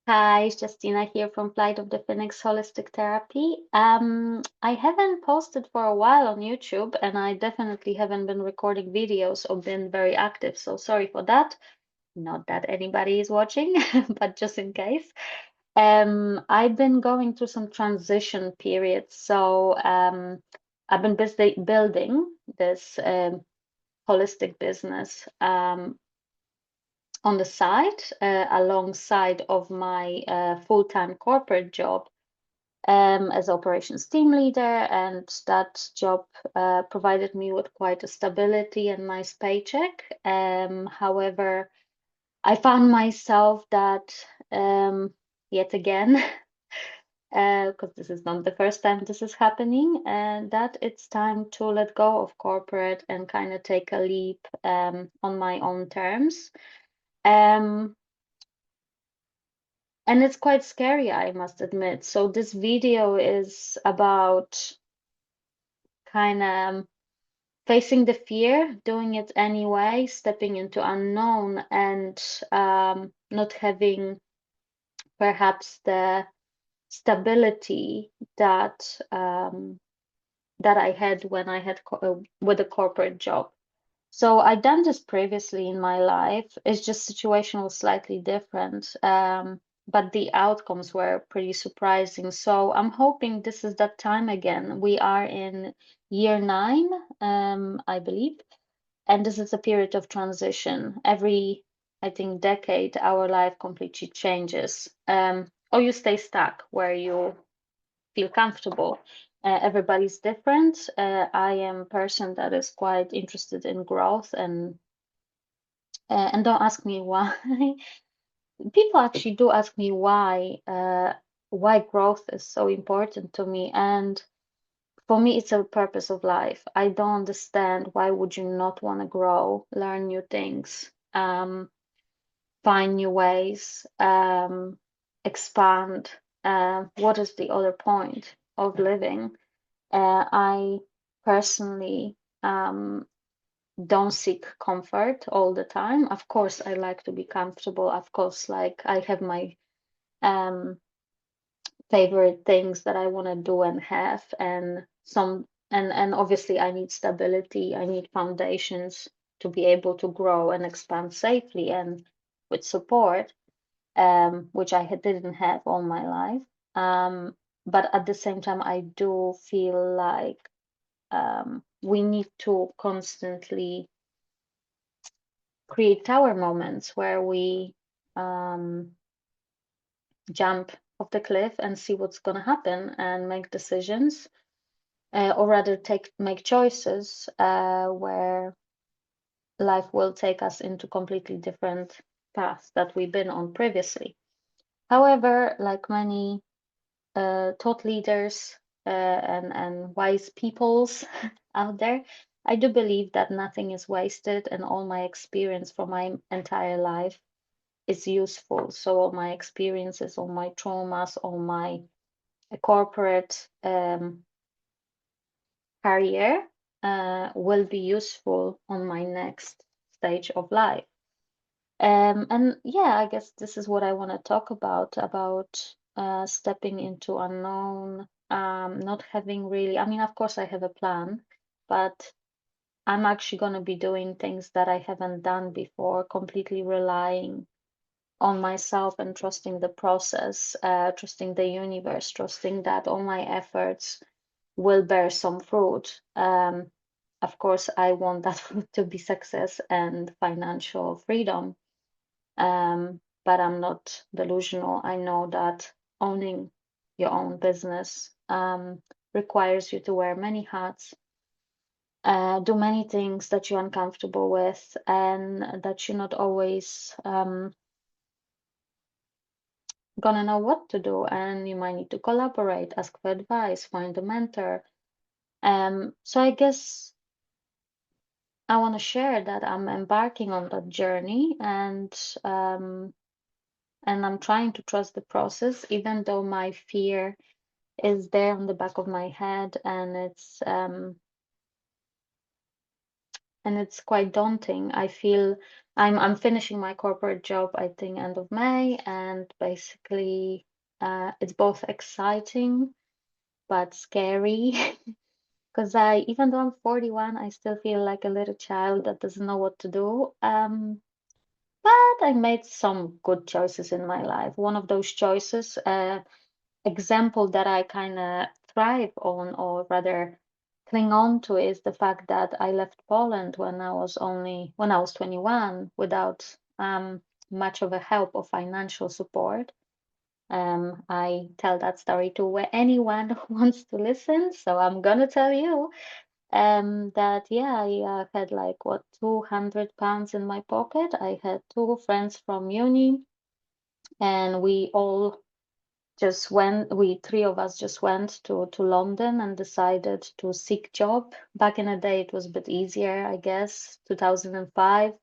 Hi, Justyna here from Flight of the Phoenix Holistic Therapy. I haven't posted for a while on YouTube, and I definitely haven't been recording videos or been very active, so sorry for that. Not that anybody is watching, but just in case. I've been going through some transition periods, so I've been busy building this holistic business. On the side, alongside of my full-time corporate job as operations team leader, and that job provided me with quite a stability and nice paycheck. However, I found myself that yet again, because this is not the first time this is happening, and that it's time to let go of corporate and kind of take a leap on my own terms. Um, And it's quite scary, I must admit. So this video is about kind of facing the fear, doing it anyway, stepping into unknown, and not having perhaps the stability that that I had when I had with a corporate job. So I'd done this previously in my life. It's just situation was slightly different. But the outcomes were pretty surprising. So I'm hoping this is that time again. We are in year 9, I believe, and this is a period of transition. Every, I think, decade, our life completely changes. Or you stay stuck where you feel comfortable. Everybody's different. I am a person that is quite interested in growth, and don't ask me why. People actually do ask me why growth is so important to me, and for me, it's a purpose of life. I don't understand why would you not want to grow, learn new things, find new ways, expand. What is the other point of living? I personally don't seek comfort all the time. Of course, I like to be comfortable. Of course, like I have my um, favorite things that I want to do and have, and and obviously I need stability. I need foundations to be able to grow and expand safely and with support, which didn't have all my life. But at the same time, I do feel like we need to constantly create tower moments where we um, jump off the cliff and see what's going to happen and make decisions, or rather make choices where life will take us into completely different paths that we've been on previously. However, like many thought leaders and wise peoples out there, I do believe that nothing is wasted, and all my experience from my entire life is useful. So all my experiences, all my traumas, all my corporate career will be useful on my next stage of life. And yeah, I guess this is what I want to talk about stepping into unknown, not having really, I mean, of course, I have a plan, but I'm actually going to be doing things that I haven't done before, completely relying on myself and trusting the process, trusting the universe, trusting that all my efforts will bear some fruit. Of course, I want that fruit to be success and financial freedom, but I'm not delusional. I know that owning your own business requires you to wear many hats, do many things that you're uncomfortable with, and that you're not always gonna know what to do, and you might need to collaborate, ask for advice, find a mentor. So I guess I want to share that I'm embarking on that journey, um, and I'm trying to trust the process, even though my fear is there on the back of my head, and it's quite daunting. I feel I'm finishing my corporate job, I think, end of May, and basically, it's both exciting but scary because even though I'm 41, I still feel like a little child that doesn't know what to do. But I made some good choices in my life. One of those choices, example that I kind of thrive on, or rather cling on to, is the fact that I left Poland when I was 21 without much of a help or financial support. I tell that story to anyone who wants to listen, so I'm gonna tell you that yeah, I had like what, £200 in my pocket. I had two friends from uni, and we three of us just went to London and decided to seek job. Back in the day, it was a bit easier, I guess. 2005,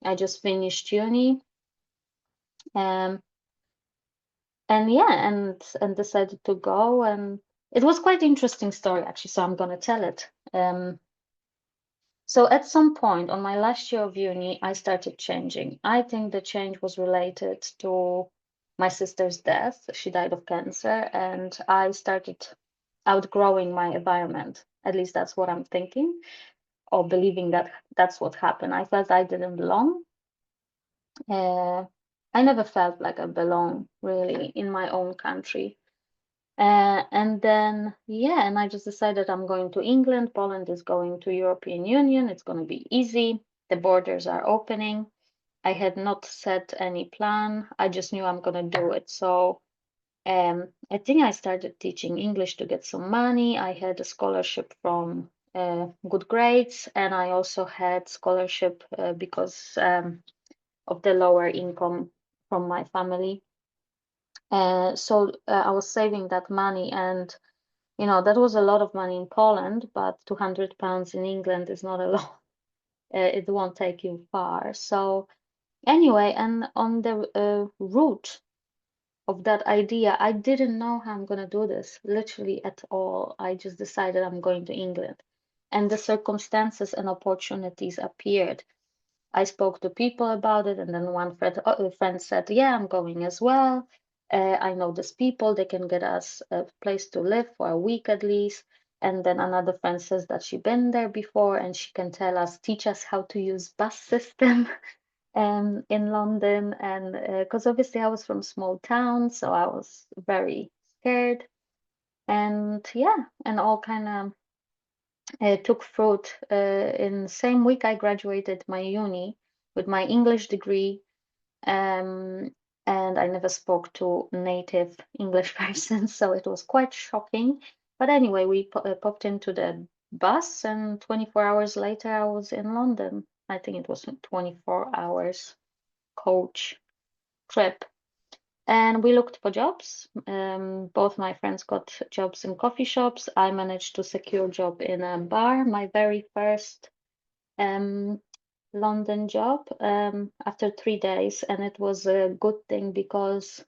I just finished uni, um, and yeah, and decided to go. And it was quite interesting story actually, so I'm gonna tell it. So at some point on my last year of uni, I started changing. I think the change was related to my sister's death. She died of cancer, and I started outgrowing my environment. At least that's what I'm thinking, or believing that that's what happened. I felt I didn't belong. Uh, I never felt like I belong really in my own country. And then, yeah, and I just decided I'm going to England. Poland is going to European Union. It's going to be easy. The borders are opening. I had not set any plan. I just knew I'm going to do it. So I think I started teaching English to get some money. I had a scholarship from good grades, and I also had scholarship because of the lower income from my family. So I was saving that money, and that was a lot of money in Poland, but £200 in England is not a lot. It won't take you far. So anyway, and on the route of that idea, I didn't know how I'm gonna do this, literally at all. I just decided I'm going to England, and the circumstances and opportunities appeared. I spoke to people about it, and then one friend said, "Yeah, I'm going as well. I know these people; they can get us a place to live for a week at least." And then another friend says that she been there before, and she can teach us how to use bus system in London. And because obviously I was from small town, so I was very scared. And yeah, and all kind of took fruit. In the same week, I graduated my uni with my English degree, um, and I never spoke to native English person, so it was quite shocking. But anyway, we popped into the bus, and 24 hours later, I was in London. I think it was 24 hours coach trip. And we looked for jobs. Both my friends got jobs in coffee shops. I managed to secure a job in a bar, my very first um, London job after 3 days. And it was a good thing because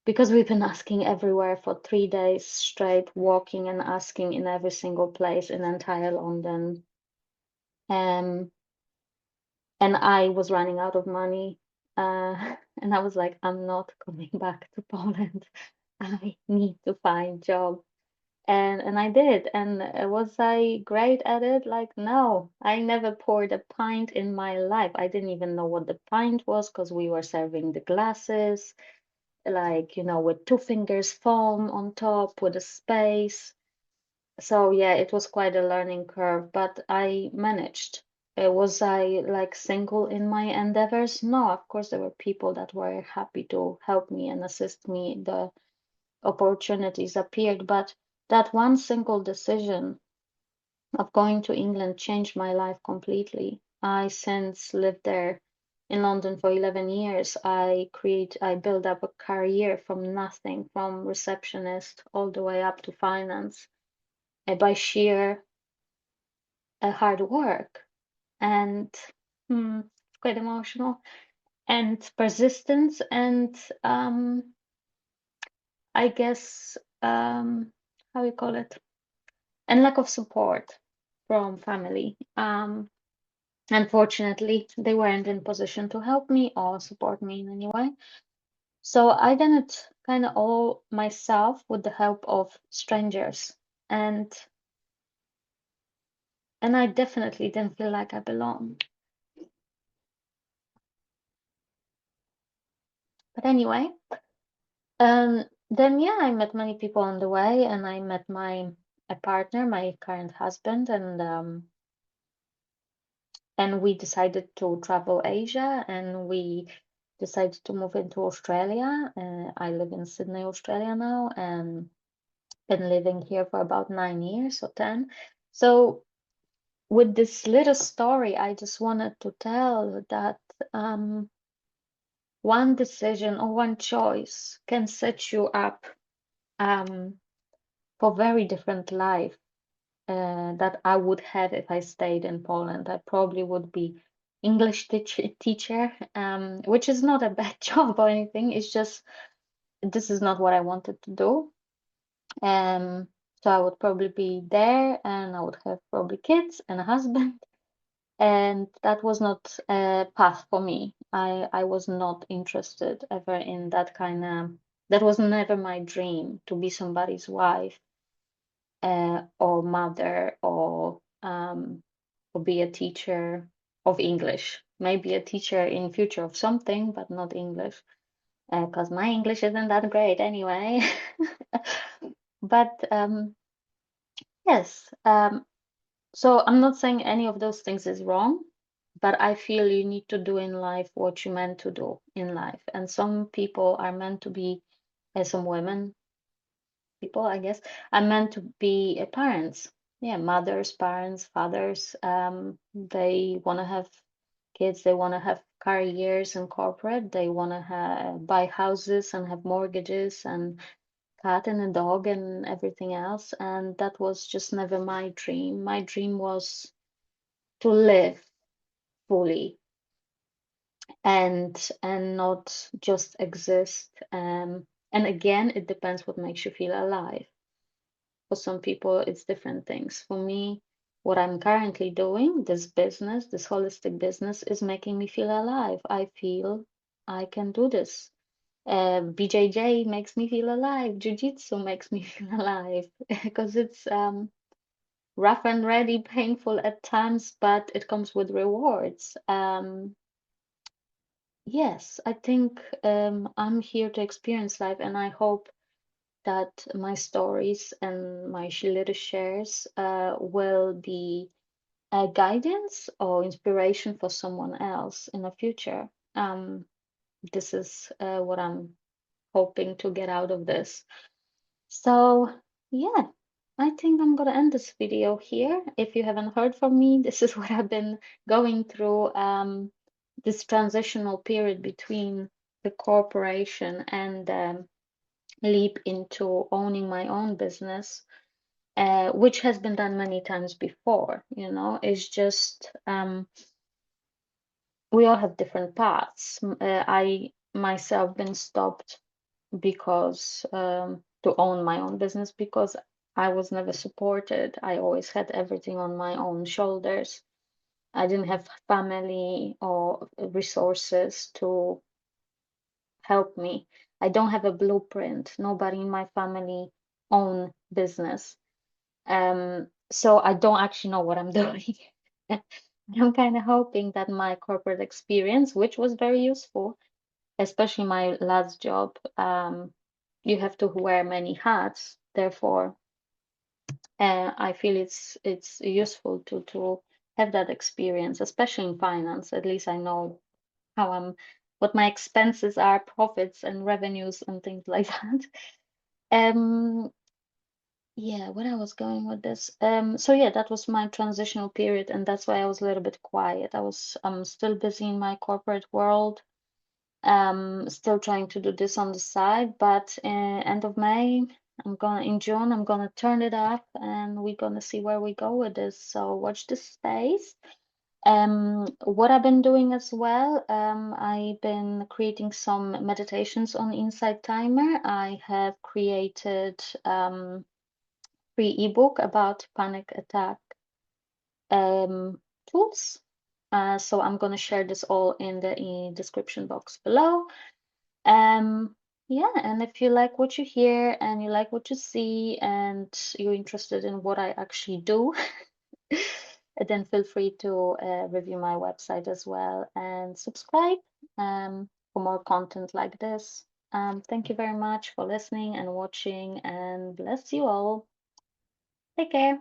we've been asking everywhere for 3 days straight, walking and asking in every single place in entire London. Um, and I was running out of money. And I was like, I'm not coming back to Poland. I need to find job. And I did. And was I great at it? Like, no, I never poured a pint in my life. I didn't even know what the pint was because we were serving the glasses, like, with two fingers foam on top with a space. So yeah, it was quite a learning curve, but I managed. Was I like single in my endeavors? No, of course there were people that were happy to help me and assist me. The opportunities appeared, but that one single decision of going to England changed my life completely. I since lived there in London for 11 years. I built up a career from nothing, from receptionist all the way up to finance, by sheer hard work and it's quite emotional and persistence and I guess how you call it, and lack of support from family. Unfortunately, they weren't in position to help me or support me in any way. So I done it kind of all myself with the help of strangers. And and I definitely didn't feel like I belonged. But anyway, then yeah, I met many people on the way, and I met my a partner, my current husband, and we decided to travel Asia, and we decided to move into Australia. I live in Sydney, Australia now, and been living here for about 9 years or 10. So with this little story, I just wanted to tell that one decision or one choice can set you up um, for very different life that I would have if I stayed in Poland. I probably would be teacher, which is not a bad job or anything. It's just this is not what I wanted to do. Um, so I would probably be there, and I would have probably kids and a husband. And that was not a path for me. I was not interested ever in that kind of, that was never my dream to be somebody's wife or mother or be a teacher of English. Maybe a teacher in future of something, but not English, because my English isn't that great anyway. But yes, so I'm not saying any of those things is wrong, but I feel you need to do in life what you're meant to do in life. And some people are meant to be, some women, people, I guess, are meant to be parents. Yeah, mothers, parents, fathers. They want to have kids, they want to have careers in corporate, they want to buy houses and have mortgages and cat and a dog and everything else. And that was just never my dream. My dream was to live fully and not just exist. And again, it depends what makes you feel alive. For some people, it's different things. For me, what I'm currently doing, this business, this holistic business, is making me feel alive. I feel I can do this. BJJ makes me feel alive. Jiu-jitsu makes me feel alive because it's rough and ready, painful at times, but it comes with rewards. Yes, I think I'm here to experience life, and I hope that my stories and my little shares will be a guidance or inspiration for someone else in the future. This is what I'm hoping to get out of this. So, yeah, I think I'm gonna end this video here. If you haven't heard from me, this is what I've been going through, this transitional period between the corporation and leap into owning my own business, which has been done many times before. It's just we all have different paths. I myself been stopped because to own my own business because I was never supported. I always had everything on my own shoulders. I didn't have family or resources to help me. I don't have a blueprint. Nobody in my family own business. So I don't actually know what I'm doing. I'm kind of hoping that my corporate experience, which was very useful, especially my last job, you have to wear many hats. Therefore, I feel it's useful to have that experience, especially in finance. At least I know how what my expenses are, profits and revenues and things like that. Um, yeah, where I was going with this. So yeah, that was my transitional period, and that's why I was a little bit quiet. I'm still busy in my corporate world. Still trying to do this on the side, but end of May, in June, I'm gonna turn it up and we're gonna see where we go with this. So watch this space. What I've been doing as well, I've been creating some meditations on Insight Timer. I have created free ebook about panic attack tools. So I'm going to share this all in the description box below. Yeah, and if you like what you hear and you like what you see and you're interested in what I actually do, then feel free to review my website as well and subscribe for more content like this. Thank you very much for listening and watching, and bless you all. Take care.